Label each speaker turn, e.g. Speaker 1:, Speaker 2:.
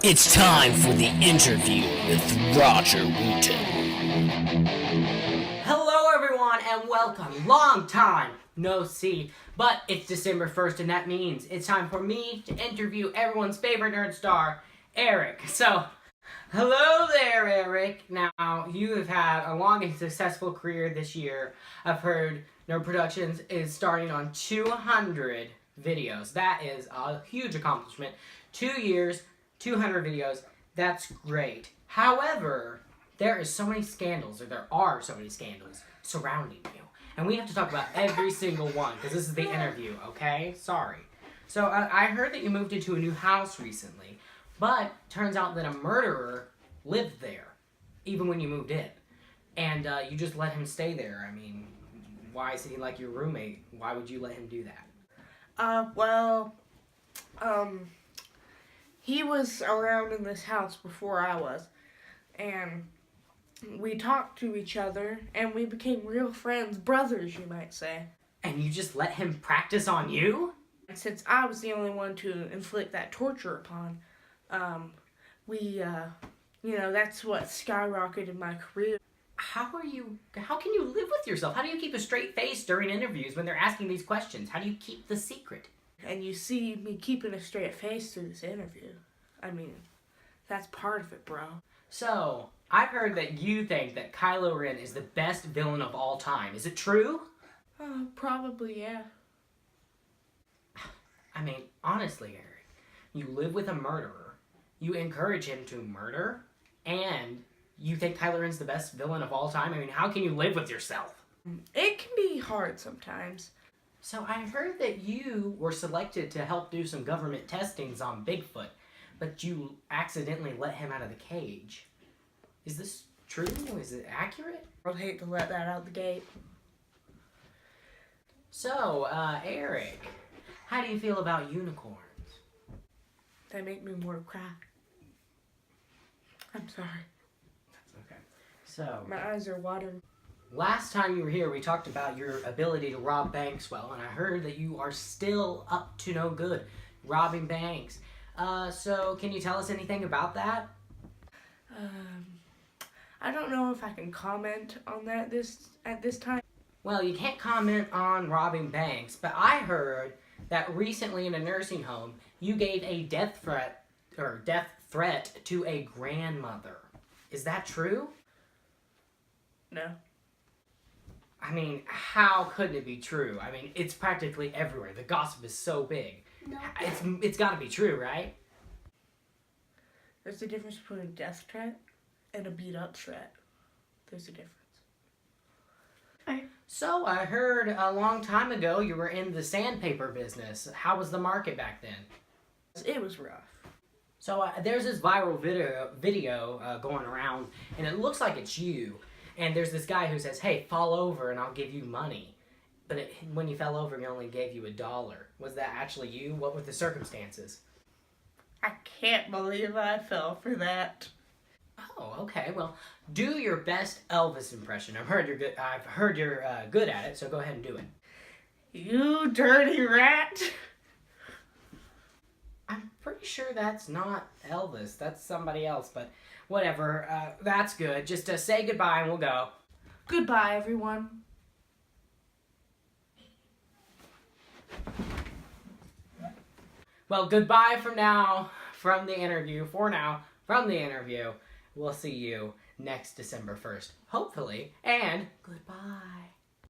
Speaker 1: It's time for the interview with Roger Wooten.
Speaker 2: Hello everyone and welcome. Long time no see, but it's December 1st and that means it's time for me to interview everyone's favorite nerd star, Eric. So, hello there, Eric. Now, you have had a long and successful career this year. I've heard Nerd Productions is starting on 200 videos. That is a huge accomplishment. 2 years, 200 videos. That's great. However, there are so many scandals surrounding you. And we have to talk about every single one, because this is the interview, okay? Sorry. So, I heard that you moved into a new house recently, but turns out that a murderer lived there, even when you moved in. And you just let him stay there. I mean, why is he like your roommate? Why would you let him do that?
Speaker 3: He was around in this house before I was, and we talked to each other, and we became real friends, brothers, you might say.
Speaker 2: And you just let him practice on you?
Speaker 3: And since I was the only one to inflict that torture upon, that's what skyrocketed my career.
Speaker 2: How can you live with yourself? How do you keep a straight face during interviews when they're asking these questions? How do you keep the secret?
Speaker 3: And you see me keeping a straight face through this interview. I mean, that's part of it, bro.
Speaker 2: So, I've heard that you think that Kylo Ren is the best villain of all time. Is it true?
Speaker 3: Probably, yeah.
Speaker 2: I mean, honestly, Eric, you live with a murderer, you encourage him to murder, and you think Kylo Ren's the best villain of all time? I mean, how can you live with yourself?
Speaker 3: It can be hard sometimes.
Speaker 2: So I heard that you were selected to help do some government testings on Bigfoot, but you accidentally let him out of the cage. Is this true? Is it accurate?
Speaker 3: I'd hate to let that out the gate.
Speaker 2: So, Eric, how do you feel about unicorns?
Speaker 3: They make me want to cry. I'm sorry.
Speaker 2: That's okay. So,
Speaker 3: My eyes are watering.
Speaker 2: last time you were here, we talked about your ability to rob banks well, and I heard that you are still up to no good robbing banks. So can you tell us anything about that?
Speaker 3: I don't know if I can comment on that at this time.
Speaker 2: Well, you can't comment on robbing banks, but I heard that recently in a nursing home, you gave a death threat to a grandmother. Is that true?
Speaker 3: No.
Speaker 2: I mean, how could it be true? I mean, it's practically everywhere. The gossip is so big.
Speaker 4: No.
Speaker 2: It's got to be true, right?
Speaker 3: There's a difference between a death threat and a beat-up threat. There's a difference.
Speaker 2: So, I heard a long time ago you were in the sandpaper business. How was the market back then?
Speaker 3: It was rough.
Speaker 2: So, there's this viral video going around, and it looks like it's you. And there's this guy who says, hey, fall over and I'll give you money. But when you fell over, he only gave you $1. Was that actually you? What were the circumstances?
Speaker 3: I can't believe I fell for that.
Speaker 2: Oh, okay. Well, do your best Elvis impression. I've heard you're good at it, so go ahead and do it.
Speaker 3: You dirty rat.
Speaker 2: I'm pretty sure that's not Elvis. That's somebody else, but whatever. That's good. Just say goodbye and we'll go.
Speaker 3: Goodbye, everyone.
Speaker 2: Well, goodbye for now from the interview. For now, from the interview. We'll see you next December 1st, hopefully, and goodbye.